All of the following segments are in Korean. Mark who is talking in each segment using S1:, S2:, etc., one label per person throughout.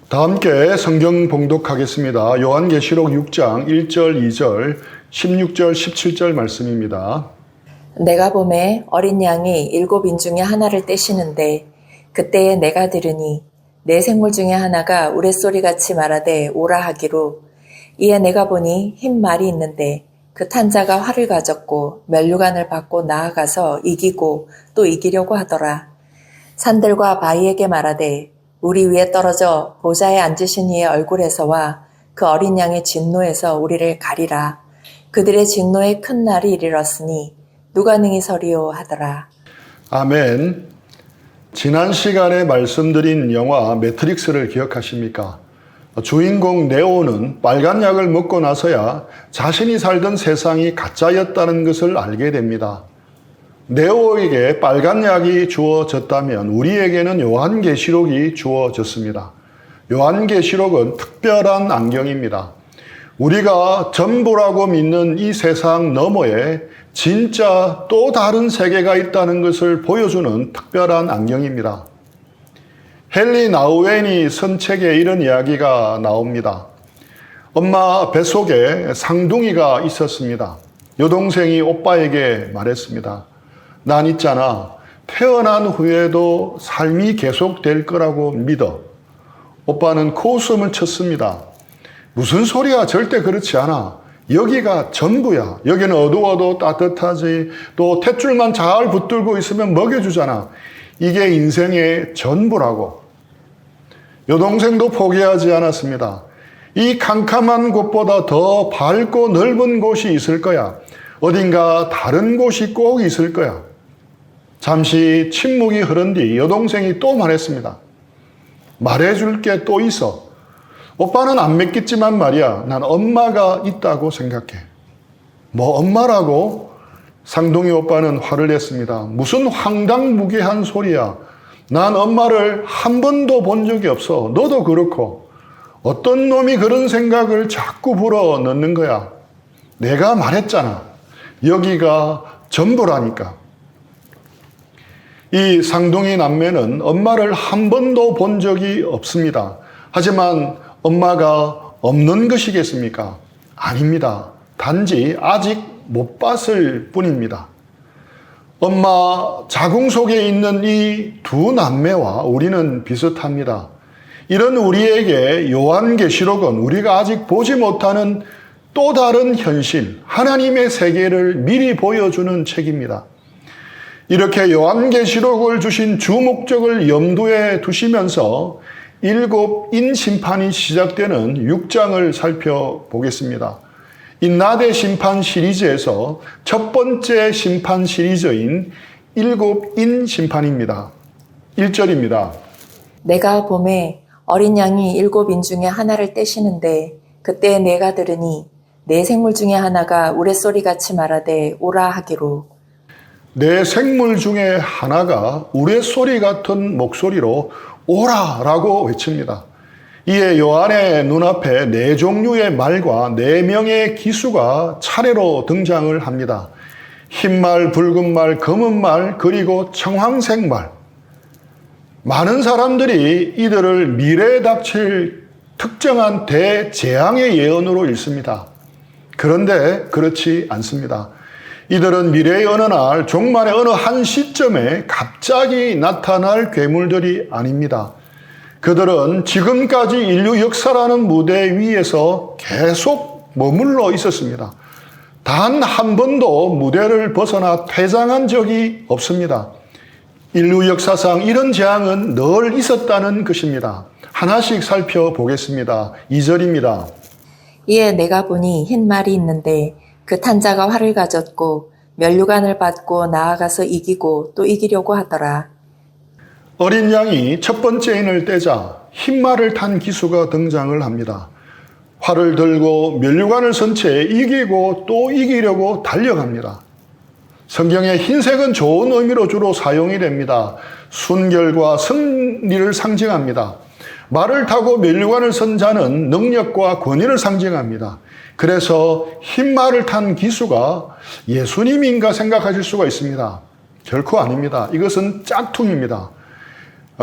S1: 다 함께 성경 봉독하겠습니다. 요한계시록 6장 1절, 2절, 16절, 17절 말씀입니다.
S2: 내가 보매 어린 양이 7 인중에 하나를 떼시는데 그때에 내가 들으니 네 생물 중에 하나가 우레소리같이 말하되 오라 하기로 이에 내가 보니 흰 말이 있는데 그 탄 자가 활을 가졌고 면류관을 받고 나아가서 이기고 또 이기려고 하더라. 산들과 바위에게 말하되 우리 위에 떨어져 보좌에 앉으신 이의 얼굴에서와 그 어린 양의 진노에서 우리를 가리라. 그들의 진노의 큰 날이 이르렀으니 누가 능히 서리요 하더라.
S1: 아멘. 지난 시간에 말씀드린 영화 매트릭스를 기억하십니까? 주인공 네오는 빨간 약을 먹고 나서야 자신이 살던 세상이 가짜였다는 것을 알게 됩니다. 네오에게 빨간 약이 주어졌다면 우리에게는 요한계시록이 주어졌습니다. 요한계시록은 특별한 안경입니다. 우리가 전부라고 믿는 이 세상 너머에 진짜 또 다른 세계가 있다는 것을 보여주는 특별한 안경입니다. 헨리 나우엔이 쓴 책에 이런 이야기가 나옵니다. 엄마 뱃속에 상둥이가 있었습니다. 여동생이 오빠에게 말했습니다. 난 있잖아. 태어난 후에도 삶이 계속될 거라고 믿어. 오빠는 코웃음을 쳤습니다. 무슨 소리야? 절대 그렇지 않아. 여기가 전부야. 여기는 어두워도 따뜻하지. 또 탯줄만 잘 붙들고 있으면 먹여주잖아. 이게 인생의 전부라고. 여동생도 포기하지 않았습니다. 이 캄캄한 곳보다 더 밝고 넓은 곳이 있을 거야. 어딘가 다른 곳이 꼭 있을 거야. 잠시 침묵이 흐른 뒤 여동생이 또 말했습니다. 말해줄 게 또 있어. 오빠는 안 믿겠지만 말이야. 난 엄마가 있다고 생각해. 뭐 엄마라고? 상둥이 오빠는 화를 냈습니다. 무슨 황당무계한 소리야. 난 엄마를 한 번도 본 적이 없어. 너도 그렇고. 어떤 놈이 그런 생각을 자꾸 불어넣는 거야. 내가 말했잖아. 여기가 전부라니까. 이 상둥이 남매는 엄마를 한 번도 본 적이 없습니다. 하지만 엄마가 없는 것이겠습니까? 아닙니다. 단지 아직 못 봤을 뿐입니다. 엄마 자궁 속에 있는 이 두 남매와 우리는 비슷합니다. 이런 우리에게 요한계시록은 우리가 아직 보지 못하는 또 다른 현실, 하나님의 세계를 미리 보여주는 책입니다. 이렇게 요한계시록을 주신 주 목적을 염두에 두시면서 7인 심판이 시작되는 6장을 살펴보겠습니다. 이 나대 심판 시리즈에서 첫 번째 심판 시리즈인 7인 심판입니다. 1절입니다.
S2: 내가 보매 어린 양이 7 인중에 하나를 떼시는데 그때 내가 들으니 네 생물 중에 하나가 우레소리같이 말하되 오라 하기로
S1: 네 생물 중에 하나가 우레소리 같은 목소리로 오라라고 외칩니다. 이에 요한의 눈앞에 4종류의 말과 4명의 기수가 차례로 등장을 합니다. 흰말, 붉은 말, 검은 말, 그리고 청황색 말. 많은 사람들이 이들을 미래에 닥칠 특정한 대재앙의 예언으로 읽습니다. 그런데 그렇지 않습니다. 이들은 미래의 어느 날 종말의 어느 한 시점에 갑자기 나타날 괴물들이 아닙니다. 그들은 지금까지 인류 역사라는 무대 위에서 계속 머물러 있었습니다. 단 한 번도 무대를 벗어나 퇴장한 적이 없습니다. 인류 역사상 이런 재앙은 늘 있었다는 것입니다. 하나씩 살펴보겠습니다. 2절입니다.
S2: 이에 내가 보니 흰 말이 있는데 그 탄 자가 활을 가졌고 면류관을 받고 나아가서 이기고 또 이기려고 하더라.
S1: 어린 양이 첫 번째 인을 떼자 흰 말을 탄 기수가 등장을 합니다. 활을 들고 면류관을 선 채 이기고 또 이기려고 달려갑니다. 성경에 흰색은 좋은 의미로 주로 사용이 됩니다. 순결과 승리를 상징합니다. 말을 타고 면류관을 선 자는 능력과 권위를 상징합니다. 그래서 흰 말을 탄 기수가 예수님인가 생각하실 수가 있습니다. 결코 아닙니다. 이것은 짝퉁입니다.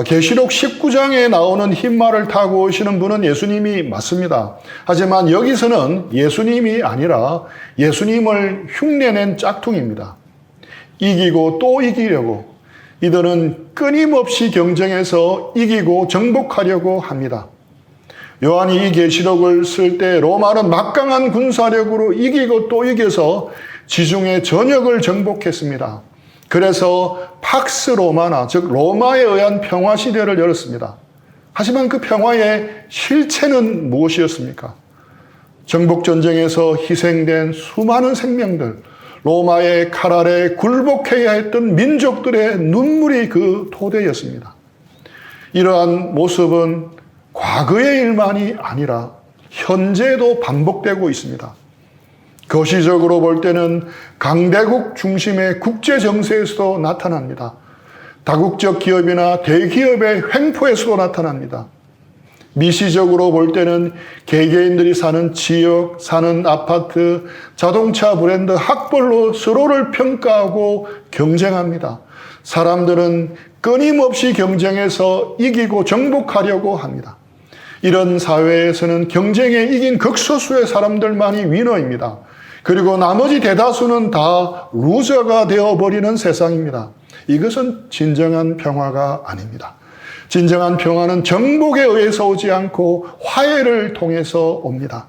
S1: 계시록 19장에 나오는 흰말을 타고 오시는 분은 예수님이 맞습니다. 하지만 여기서는 예수님이 아니라 예수님을 흉내낸 짝퉁입니다. 이기고 또 이기려고 이들은 끊임없이 경쟁해서 이기고 정복하려고 합니다. 요한이 이 계시록을 쓸 때 로마는 막강한 군사력으로 이기고 또 이겨서 지중해 전역을 정복했습니다. 그래서 팍스 로마나 즉 로마에 의한 평화 시대를 열었습니다. 하지만 그 평화의 실체는 무엇이었습니까? 정복 전쟁에서 희생된 수많은 생명들, 로마의 칼 아래 굴복해야 했던 민족들의 눈물이 그 토대였습니다. 이러한 모습은 과거의 일만이 아니라 현재도 반복되고 있습니다. 거시적으로 볼 때는 강대국 중심의 국제 정세에서도 나타납니다. 다국적 기업이나 대기업의 횡포에서도 나타납니다. 미시적으로 볼 때는 개개인들이 사는 지역, 사는 아파트, 자동차 브랜드, 학벌로 서로를 평가하고 경쟁합니다. 사람들은 끊임없이 경쟁해서 이기고 정복하려고 합니다. 이런 사회에서는 경쟁에 이긴 극소수의 사람들만이 위너입니다. 그리고 나머지 대다수는 다 루저가 되어버리는 세상입니다. 이것은 진정한 평화가 아닙니다. 진정한 평화는 정복에 의해서 오지 않고 화해를 통해서 옵니다.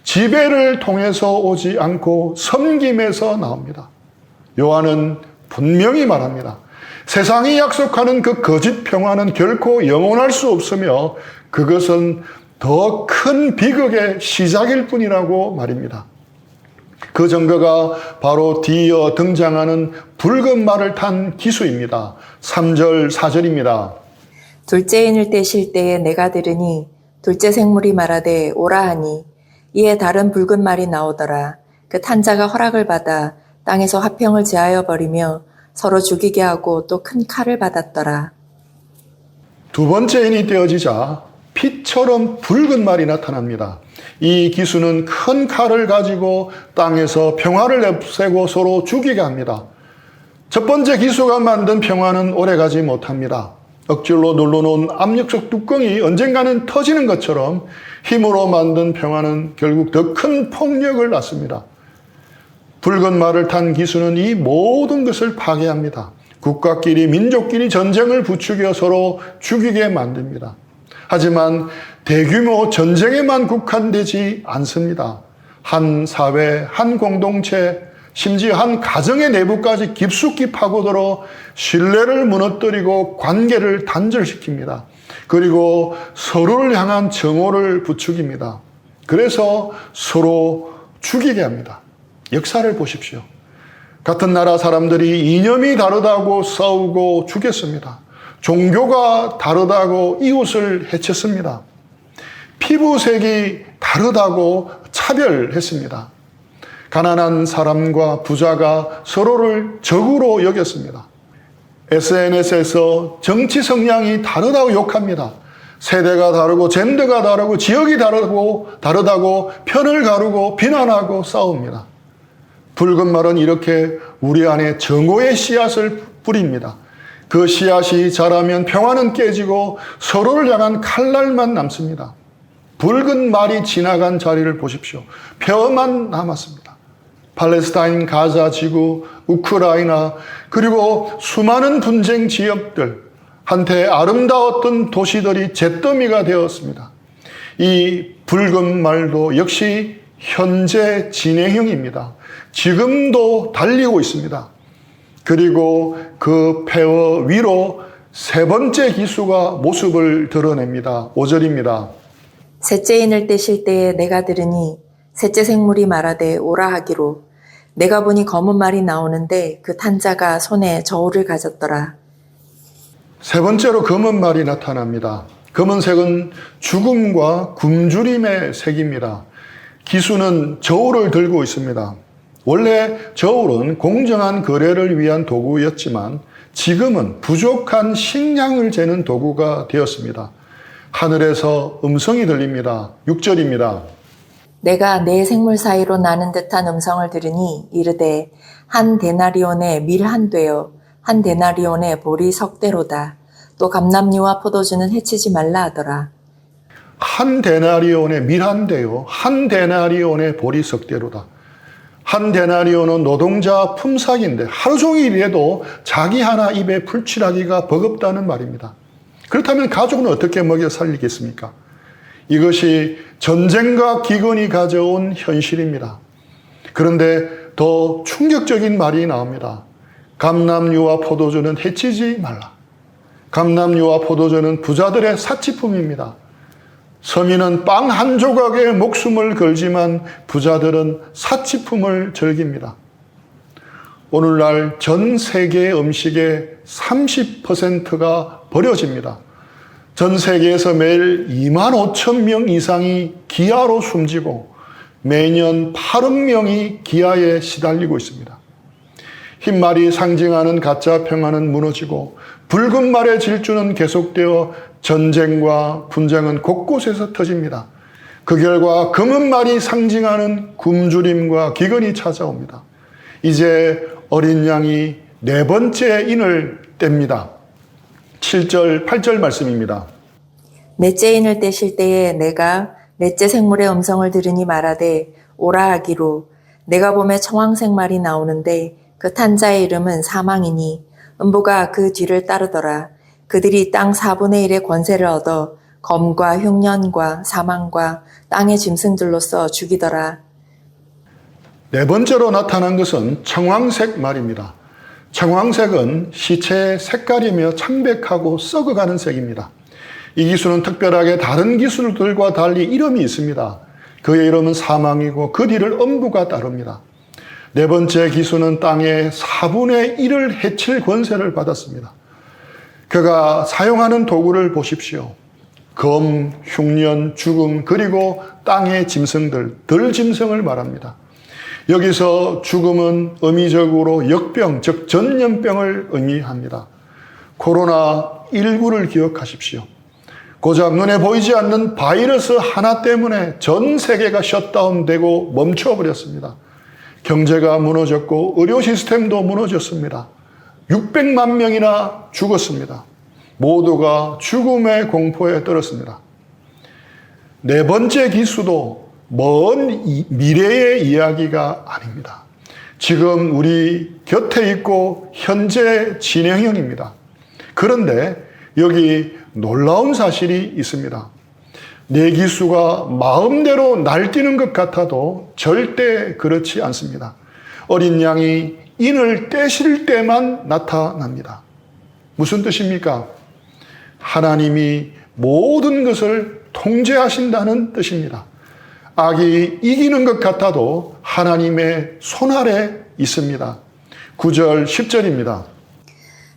S1: 지배를 통해서 오지 않고 섬김에서 나옵니다. 요한은 분명히 말합니다. 세상이 약속하는 그 거짓 평화는 결코 영원할 수 없으며 그것은 더 큰 비극의 시작일 뿐이라고 말입니다. 그 증거가 바로 뒤이어 등장하는 붉은 말을 탄 기수입니다. 3절, 4절입니다.
S2: 둘째 인을 떼실 때에 내가 들으니 둘째 생물이 말하되 오라 하니 이에 다른 붉은 말이 나오더라. 그 탄 자가 허락을 받아 땅에서 화평을 제하여 버리며 서로 죽이게 하고 또 큰 칼을 받았더라.
S1: 두 번째 인이 떼어지자 피처럼 붉은 말이 나타납니다. 이 기수는 큰 칼을 가지고 땅에서 평화를 없애고 서로 죽이게 합니다. 첫 번째 기수가 만든 평화는 오래가지 못합니다. 억지로 눌러놓은 압력솥 뚜껑이 언젠가는 터지는 것처럼 힘으로 만든 평화는 결국 더 큰 폭력을 낳습니다. 붉은 말을 탄 기수는 이 모든 것을 파괴합니다. 국가끼리 민족끼리 전쟁을 부추겨 서로 죽이게 만듭니다. 하지만 대규모 전쟁에만 국한되지 않습니다. 한 사회, 한 공동체, 심지어 한 가정의 내부까지 깊숙이 파고들어 신뢰를 무너뜨리고 관계를 단절시킵니다. 그리고 서로를 향한 정오를 부추깁니다. 그래서 서로 죽이게 합니다. 역사를 보십시오. 같은 나라 사람들이 이념이 다르다고 싸우고 죽였습니다. 종교가 다르다고 이웃을 해쳤습니다. 피부색이 다르다고 차별했습니다. 가난한 사람과 부자가 서로를 적으로 여겼습니다. SNS에서 정치 성향이 다르다고 욕합니다. 세대가 다르고 젠더가 다르고 지역이 다르다고 편을 가르고 비난하고 싸웁니다. 붉은 말은 이렇게 우리 안에 정오의 씨앗을 뿌립니다. 그 씨앗이 자라면 평화는 깨지고 서로를 향한 칼날만 남습니다. 붉은 말이 지나간 자리를 보십시오. 폐허만 남았습니다. 팔레스타인, 가자 지구, 우크라이나 그리고 수많은 분쟁 지역들, 한때 아름다웠던 도시들이 잿더미가 되었습니다. 이 붉은 말도 역시 현재 진행형입니다. 지금도 달리고 있습니다. 그리고 그 폐허 위로 세 번째 기수가 모습을 드러냅니다. 5절입니다.
S2: 셋째 인을 떼실 때에 내가 들으니 셋째 생물이 말하되 오라 하기로 내가 보니 검은 말이 나오는데 그 탄 자가 손에 저울을 가졌더라.
S1: 세 번째로 검은 말이 나타납니다. 검은색은 죽음과 굶주림의 색입니다. 기수는 저울을 들고 있습니다. 원래 저울은 공정한 거래를 위한 도구였지만 지금은 부족한 식량을 재는 도구가 되었습니다. 하늘에서 음성이 들립니다. 6절입니다.
S2: 내가 네 생물 사이로 나는 듯한 음성을 들으니 이르되 한 데나리온의 밀 한 되어 한 데나리온의 보리 석대로다. 또 감람류와 포도주는 해치지 말라 하더라.
S1: 한 데나리온의 밀한대요, 한 데나리온의 보리석대로다. 한 데나리온은 노동자 품삯인데 하루 종일 일해도 자기 하나 입에 풀칠하기가 버겁다는 말입니다. 그렇다면 가족은 어떻게 먹여 살리겠습니까? 이것이 전쟁과 기근이 가져온 현실입니다. 그런데 더 충격적인 말이 나옵니다. 감람류와 포도주는 해치지 말라. 감람류와 포도주는 부자들의 사치품입니다. 서민은 빵 한 조각에 목숨을 걸지만 부자들은 사치품을 즐깁니다. 오늘날 전 세계 음식의 30%가 버려집니다. 전 세계에서 매일 2만 5천 명 이상이 기아로 숨지고 매년 8억 명이 기아에 시달리고 있습니다. 흰말이 상징하는 가짜 평화는 무너지고 붉은 말의 질주는 계속되어 전쟁과 분쟁은 곳곳에서 터집니다. 그 결과 검은 말이 상징하는 굶주림과 기근이 찾아옵니다. 이제 어린 양이 네 번째 인을 뗍니다. 7절, 8절 말씀입니다.
S2: 넷째 인을 떼실 때에 내가 넷째 생물의 음성을 들으니 말하되 오라 하기로 내가 보매 청황색 말이 나오는데 그 탄 자의 이름은 사망이니 음부가 그 뒤를 따르더라. 그들이 땅 4분의 1의 권세를 얻어 검과 흉년과 사망과 땅의 짐승들로서 죽이더라.
S1: 네 번째로 나타난 것은 청황색 말입니다. 청황색은 시체의 색깔이며 창백하고 썩어가는 색입니다. 이 기수는 특별하게 다른 기수들과 달리 이름이 있습니다. 그의 이름은 사망이고 그 뒤를 음부가 따릅니다. 네 번째 기수는 땅의 4분의 1을 해칠 권세를 받았습니다. 그가 사용하는 도구를 보십시오. 검, 흉년, 죽음, 그리고 땅의 짐승들, 들짐승을 말합니다. 여기서 죽음은 의미적으로 역병, 즉 전염병을 의미합니다. 코로나19를 기억하십시오. 고작 눈에 보이지 않는 바이러스 하나 때문에 전 세계가 셧다운되고 멈춰버렸습니다. 경제가 무너졌고 의료 시스템도 무너졌습니다. 600만 명이나 죽었습니다. 모두가 죽음의 공포에 떨었습니다. 네 번째 기수도 먼 미래의 이야기가 아닙니다. 지금 우리 곁에 있고 현재 진행형입니다. 그런데 여기 놀라운 사실이 있습니다. 네 기수가 마음대로 날뛰는 것 같아도 절대 그렇지 않습니다. 어린 양이 인을 떼실 때만 나타납니다. 무슨 뜻입니까? 하나님이 모든 것을 통제하신다는 뜻입니다. 악이 이기는 것 같아도 하나님의 손 아래 있습니다. 9절, 10절입니다.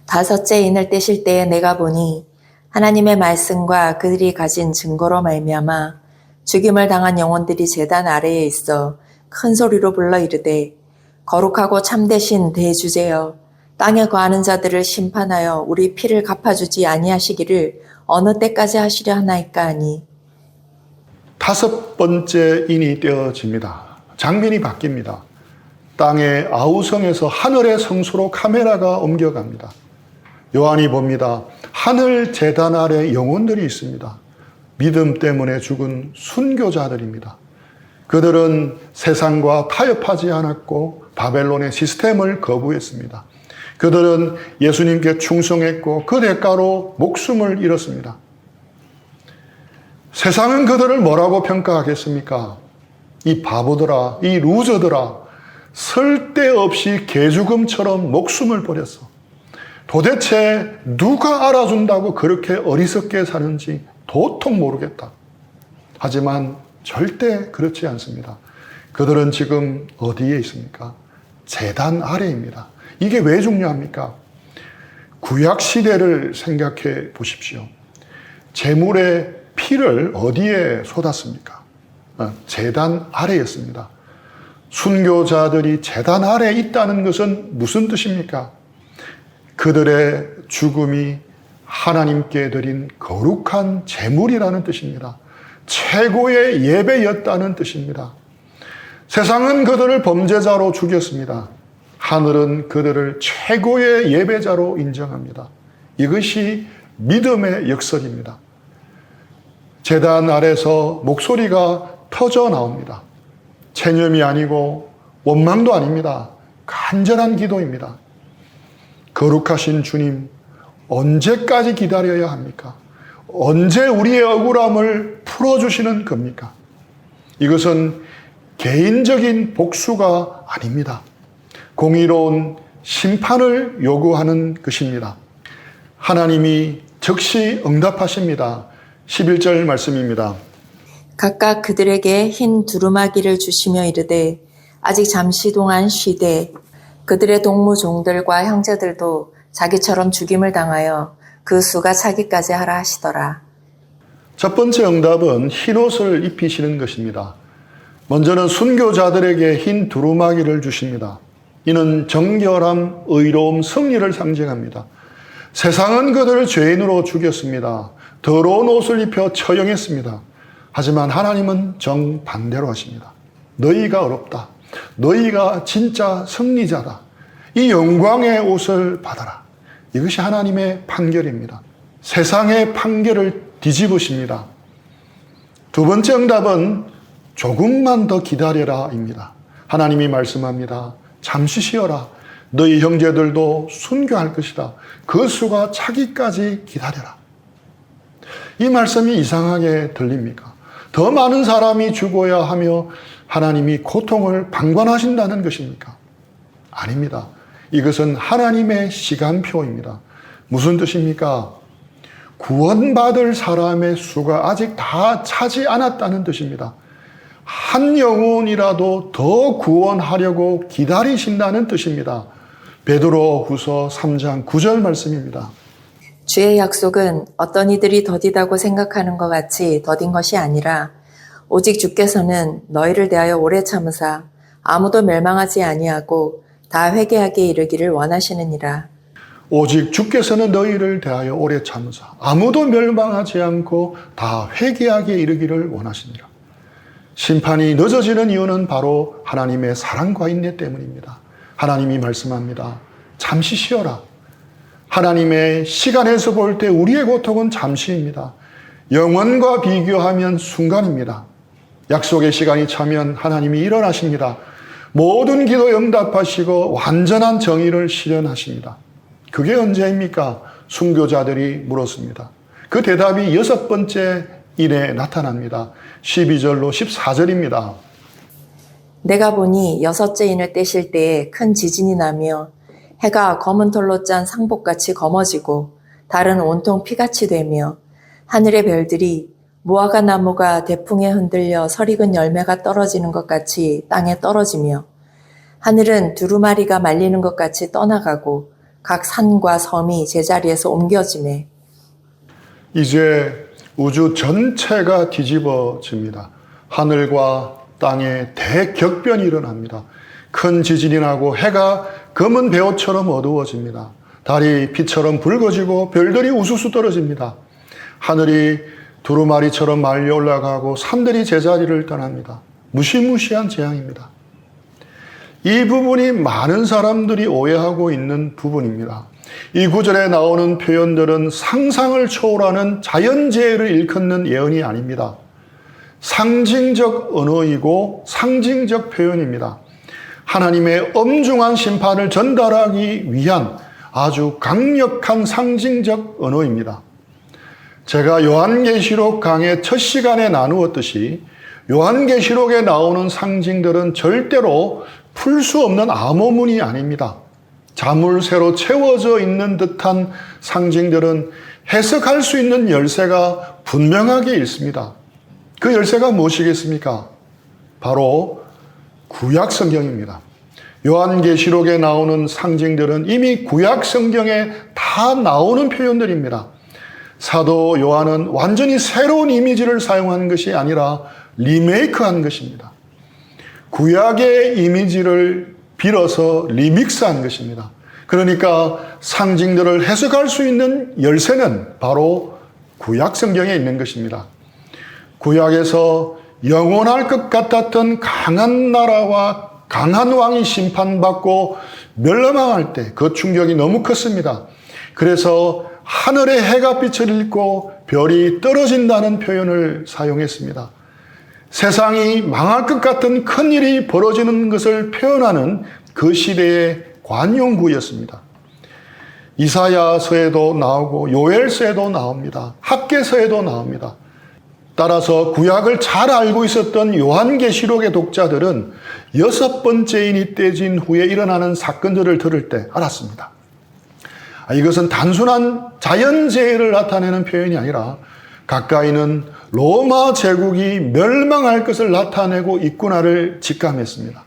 S2: 다섯째 인을 떼실 때에 내가 보니 하나님의 말씀과 그들이 가진 증거로 말미암아 죽임을 당한 영혼들이 제단 아래에 있어 큰 소리로 불러 이르되 거룩하고 참되신 대주제여 땅에 거하는 자들을 심판하여 우리 피를 갚아주지 아니하시기를 어느 때까지 하시려 하나이까 하니.
S1: 다섯 번째 인이 떼어집니다. 장면이 바뀝니다. 땅의 아우성에서 하늘의 성소로 카메라가 옮겨갑니다. 요한이 봅니다. 하늘 제단 아래 영혼들이 있습니다. 믿음 때문에 죽은 순교자들입니다. 그들은 세상과 타협하지 않았고 바벨론의 시스템을 거부했습니다. 그들은 예수님께 충성했고 그 대가로 목숨을 잃었습니다. 세상은 그들을 뭐라고 평가하겠습니까? 이 바보들아, 이 루저들아, 쓸데없이 개죽음처럼 목숨을 버렸어. 도대체 누가 알아준다고 그렇게 어리석게 사는지 도통 모르겠다. 하지만 절대 그렇지 않습니다. 그들은 지금 어디에 있습니까? 제단 아래입니다. 이게 왜 중요합니까? 구약시대를 생각해 보십시오. 제물의 피를 어디에 쏟았습니까? 제단 아래였습니다. 순교자들이 제단 아래에 있다는 것은 무슨 뜻입니까? 그들의 죽음이 하나님께 드린 거룩한 제물이라는 뜻입니다. 최고의 예배였다는 뜻입니다. 세상은 그들을 범죄자로 죽였습니다. 하늘은 그들을 최고의 예배자로 인정합니다. 이것이 믿음의 역설입니다. 제단 아래서 목소리가 터져 나옵니다. 체념이 아니고 원망도 아닙니다. 간절한 기도입니다. 거룩하신 주님, 언제까지 기다려야 합니까? 언제 우리의 억울함을 풀어주시는 겁니까? 이것은 개인적인 복수가 아닙니다. 공의로운 심판을 요구하는 것입니다. 하나님이 즉시 응답하십니다. 11절 말씀입니다.
S2: 각각 그들에게 흰 두루마기를 주시며 이르되 아직 잠시 동안 쉬되 그들의 동무 종들과 형제들도 자기처럼 죽임을 당하여 그 수가 차기까지 하라 하시더라.
S1: 첫 번째 응답은 흰옷을 입히시는 것입니다. 먼저는 순교자들에게 흰 두루마기를 주십니다. 이는 정결함, 의로움, 승리를 상징합니다. 세상은 그들을 죄인으로 죽였습니다. 더러운 옷을 입혀 처형했습니다. 하지만 하나님은 정반대로 하십니다. 너희가 어렵다. 너희가 진짜 승리자다. 이 영광의 옷을 받아라. 이것이 하나님의 판결입니다. 세상의 판결을 뒤집으십니다. 두 번째 응답은 조금만 더 기다려라입니다. 하나님이 말씀합니다. 잠시 쉬어라. 너희 형제들도 순교할 것이다. 그 수가 차기까지 기다려라. 이 말씀이 이상하게 들립니까? 더 많은 사람이 죽어야 하며 하나님이 고통을 방관하신다는 것입니까? 아닙니다. 이것은 하나님의 시간표입니다. 무슨 뜻입니까? 구원받을 사람의 수가 아직 다 차지 않았다는 뜻입니다. 한 영혼이라도 더 구원하려고 기다리신다는 뜻입니다. 베드로후서 3장 9절 말씀입니다.
S2: 주의 약속은 어떤 이들이 더디다고 생각하는 것 같이 더딘 것이 아니라 오직 주께서는 너희를 대하여 오래 참으사 아무도 멸망하지 아니하고 다 회개하게 이르기를 원하시느니라.
S1: 오직 주께서는 너희를 대하여 오래 참으사 아무도 멸망하지 않고 다 회개하게 이르기를 원하시니라. 심판이 늦어지는 이유는 바로 하나님의 사랑과 인내 때문입니다. 하나님이 말씀합니다. 잠시 쉬어라. 하나님의 시간에서 볼 때 우리의 고통은 잠시입니다. 영원과 비교하면 순간입니다. 약속의 시간이 차면 하나님이 일어나십니다. 모든 기도에 응답하시고 완전한 정의를 실현하십니다. 그게 언제입니까? 순교자들이 물었습니다. 그 대답이 6번째 일에 나타납니다. 12절로 14절입니다.
S2: 내가 보니 6째 인을 떼실 때에 큰 지진이 나며 해가 검은 털로 짠 상복같이 검어지고 달은 온통 피같이 되며 하늘의 별들이 무화과 나무가 대풍에 흔들려 설익은 열매가 떨어지는 것 같이 땅에 떨어지며 하늘은 두루마리가 말리는 것 같이 떠나가고 각 산과 섬이 제자리에서 옮겨지매
S1: 이제 우주 전체가 뒤집어집니다. 하늘과 땅에 대격변이 일어납니다. 큰 지진이 나고 해가 검은 배옷처럼 어두워집니다. 달이 빛처럼 붉어지고 별들이 우수수 떨어집니다. 하늘이 두루마리처럼 말려 올라가고 산들이 제자리를 떠납니다. 무시무시한 재앙입니다. 이 부분이 많은 사람들이 오해하고 있는 부분입니다. 이 구절에 나오는 표현들은 상상을 초월하는 자연재해를 일컫는 예언이 아닙니다. 상징적 언어이고 상징적 표현입니다. 하나님의 엄중한 심판을 전달하기 위한 아주 강력한 상징적 언어입니다. 제가 요한계시록 강의 첫 시간에 나누었듯이 요한계시록에 나오는 상징들은 절대로 풀 수 없는 암호문이 아닙니다. 자물쇠로 채워져 있는 듯한 상징들은 해석할 수 있는 열쇠가 분명하게 있습니다. 그 열쇠가 무엇이겠습니까? 바로 구약 성경입니다. 요한계시록에 나오는 상징들은 이미 구약 성경에 다 나오는 표현들입니다. 사도 요한은 완전히 새로운 이미지를 사용한 것이 아니라 리메이크한 것입니다. 구약의 이미지를 빌어서 리믹스한 것입니다. 그러니까 상징들을 해석할 수 있는 열쇠는 바로 구약 성경에 있는 것입니다. 구약에서 영원할 것 같았던 강한 나라와 강한 왕이 심판받고 멸망할 때 그 충격이 너무 컸습니다. 그래서 하늘의 해가 빛을 잃고 별이 떨어진다는 표현을 사용했습니다. 세상이 망할 것 같은 큰일이 벌어지는 것을 표현하는 그 시대의 관용구였습니다. 이사야서에도 나오고 요엘서에도 나옵니다. 학개서에도 나옵니다. 따라서 구약을 잘 알고 있었던 요한계시록의 독자들은 6번째인이 떼진 후에 일어나는 사건들을 들을 때 알았습니다. 이것은 단순한 자연재해를 나타내는 표현이 아니라 가까이는 로마 제국이 멸망할 것을 나타내고 있구나를 직감했습니다.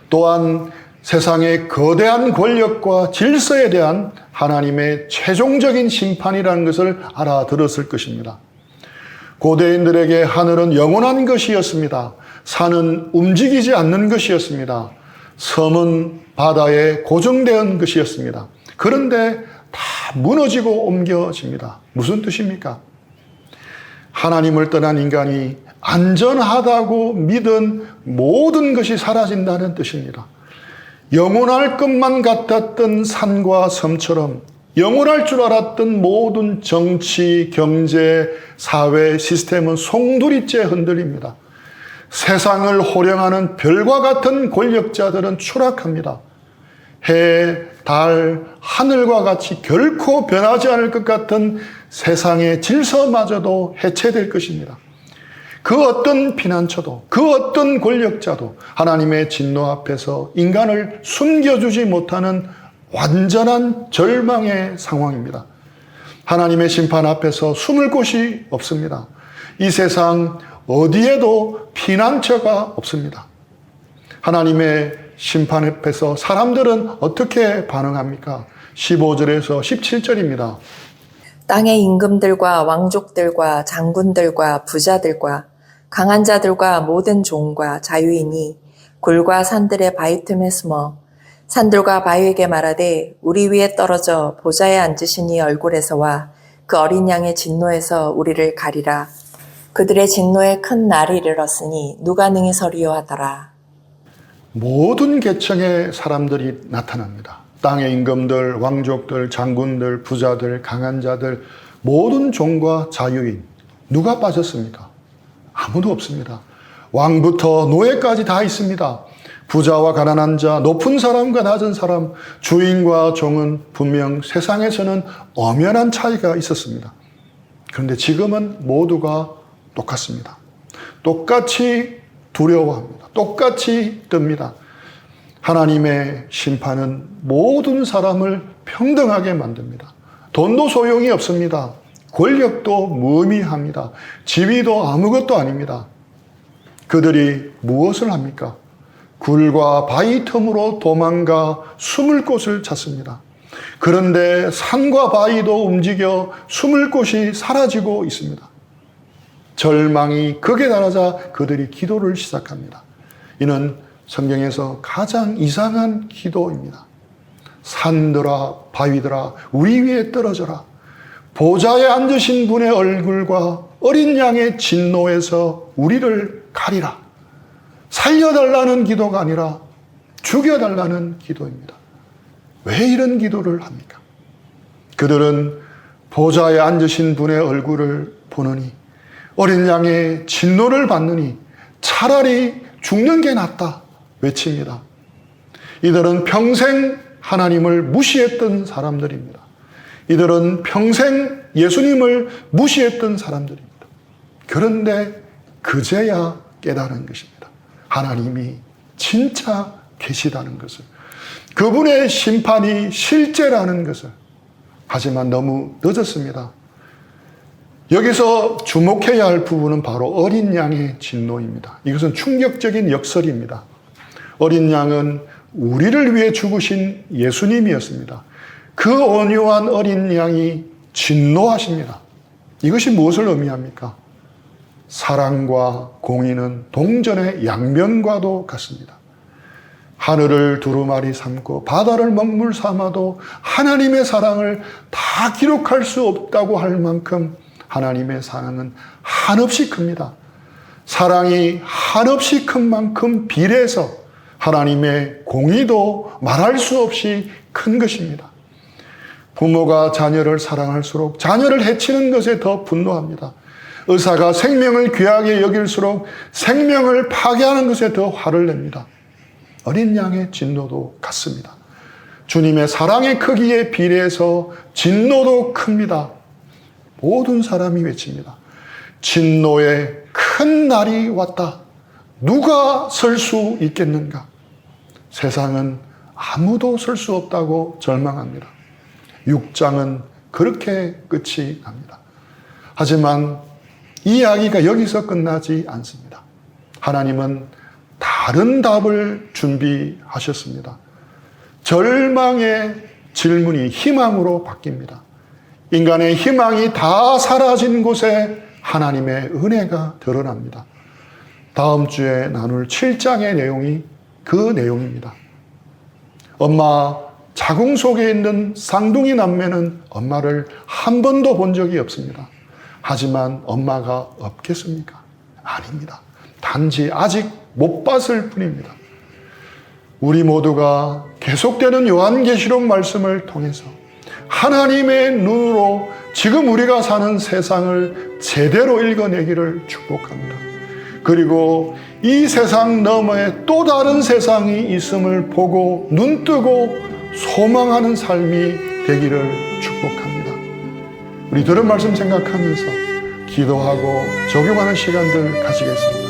S1: 또한 세상의 거대한 권력과 질서에 대한 하나님의 최종적인 심판이라는 것을 알아들었을 것입니다. 고대인들에게 하늘은 영원한 것이었습니다. 산은 움직이지 않는 것이었습니다. 섬은 바다에 고정된 것이었습니다. 그런데 다 무너지고 옮겨집니다. 무슨 뜻입니까? 하나님을 떠난 인간이 안전하다고 믿은 모든 것이 사라진다는 뜻입니다. 영원할 것만 같았던 산과 섬처럼 영원할 줄 알았던 모든 정치, 경제, 사회 시스템은 송두리째 흔들립니다. 세상을 호령하는 별과 같은 권력자들은 추락합니다. 해, 달, 하늘과 같이 결코 변하지 않을 것 같은 세상의 질서마저도 해체될 것입니다. 그 어떤 피난처도, 그 어떤 권력자도 하나님의 진노 앞에서 인간을 숨겨주지 못하는 완전한 절망의 상황입니다. 하나님의 심판 앞에서 숨을 곳이 없습니다. 이 세상 어디에도 피난처가 없습니다. 하나님의 심판 앞에서 사람들은 어떻게 반응합니까? 15절에서 17절입니다.
S2: 땅의 임금들과 왕족들과 장군들과 부자들과 강한 자들과 모든 종과 자유인이 굴과 산들의 바위 틈에 숨어 산들과 바위에게 말하되 우리 위에 떨어져 보좌에 앉으신 이 얼굴에서와 그 어린 양의 진노에서 우리를 가리라. 그들의 진노에 큰 날이 이르렀으니 누가 능히 서리요 하더라.
S1: 모든 계층의 사람들이 나타납니다. 땅의 임금들, 왕족들, 장군들, 부자들, 강한 자들, 모든 종과 자유인. 누가 빠졌습니까? 아무도 없습니다. 왕부터 노예까지 다 있습니다. 부자와 가난한 자, 높은 사람과 낮은 사람, 주인과 종은 분명 세상에서는 엄연한 차이가 있었습니다. 그런데 지금은 모두가 똑같습니다. 똑같이 두려워합니다. 똑같이 뜹니다. 하나님의 심판은 모든 사람을 평등하게 만듭니다. 돈도 소용이 없습니다. 권력도 무의미합니다. 지위도 아무것도 아닙니다. 그들이 무엇을 합니까? 굴과 바위 틈으로 도망가 숨을 곳을 찾습니다. 그런데 산과 바위도 움직여 숨을 곳이 사라지고 있습니다. 절망이 극에 달하자 그들이 기도를 시작합니다. 이는 성경에서 가장 이상한 기도입니다. 산들아 바위들아 우리 위에 떨어져라. 보좌에 앉으신 분의 얼굴과 어린 양의 진노에서 우리를 가리라. 살려달라는 기도가 아니라 죽여달라는 기도입니다. 왜 이런 기도를 합니까? 그들은 보좌에 앉으신 분의 얼굴을 보느니 어린 양의 진노를 받느니 차라리 죽는 게 낫다 외칩니다. 이들은 평생 하나님을 무시했던 사람들입니다. 이들은 평생 예수님을 무시했던 사람들입니다. 그런데 그제야 깨달은 것입니다. 하나님이 진짜 계시다는 것을, 그분의 심판이 실제라는 것을. 하지만 너무 늦었습니다. 여기서 주목해야 할 부분은 바로 어린 양의 진노입니다. 이것은 충격적인 역설입니다. 어린 양은 우리를 위해 죽으신 예수님이었습니다. 그 온유한 어린 양이 진노하십니다. 이것이 무엇을 의미합니까? 사랑과 공의는 동전의 양면과도 같습니다. 하늘을 두루마리 삼고 바다를 먹물 삼아도 하나님의 사랑을 다 기록할 수 없다고 할 만큼 하나님의 사랑은 한없이 큽니다. 사랑이 한없이 큰 만큼 비례해서 하나님의 공의도 말할 수 없이 큰 것입니다. 부모가 자녀를 사랑할수록 자녀를 해치는 것에 더 분노합니다. 의사가 생명을 귀하게 여길수록 생명을 파괴하는 것에 더 화를 냅니다. 어린 양의 진노도 같습니다. 주님의 사랑의 크기에 비례해서 진노도 큽니다. 모든 사람이 외칩니다. 진노의 큰 날이 왔다. 누가 설 수 있겠는가? 세상은 아무도 설 수 없다고 절망합니다. 6장은 그렇게 끝이 납니다. 하지만 이 이야기가 여기서 끝나지 않습니다. 하나님은 다른 답을 준비하셨습니다. 절망의 질문이 희망으로 바뀝니다. 인간의 희망이 다 사라진 곳에 하나님의 은혜가 드러납니다. 다음 주에 나눌 7장의 내용이 그 내용입니다. 엄마 자궁 속에 있는 쌍둥이 남매는 엄마를 한 번도 본 적이 없습니다. 하지만 엄마가 없겠습니까? 아닙니다. 단지 아직 못 봤을 뿐입니다. 우리 모두가 계속되는 요한계시록 말씀을 통해서 하나님의 눈으로 지금 우리가 사는 세상을 제대로 읽어내기를 축복합니다. 그리고 이 세상 너머에 또 다른 세상이 있음을 보고 눈뜨고 소망하는 삶이 되기를 축복합니다. 우리 들은 말씀 생각하면서 기도하고 적용하는 시간들 가지겠습니다.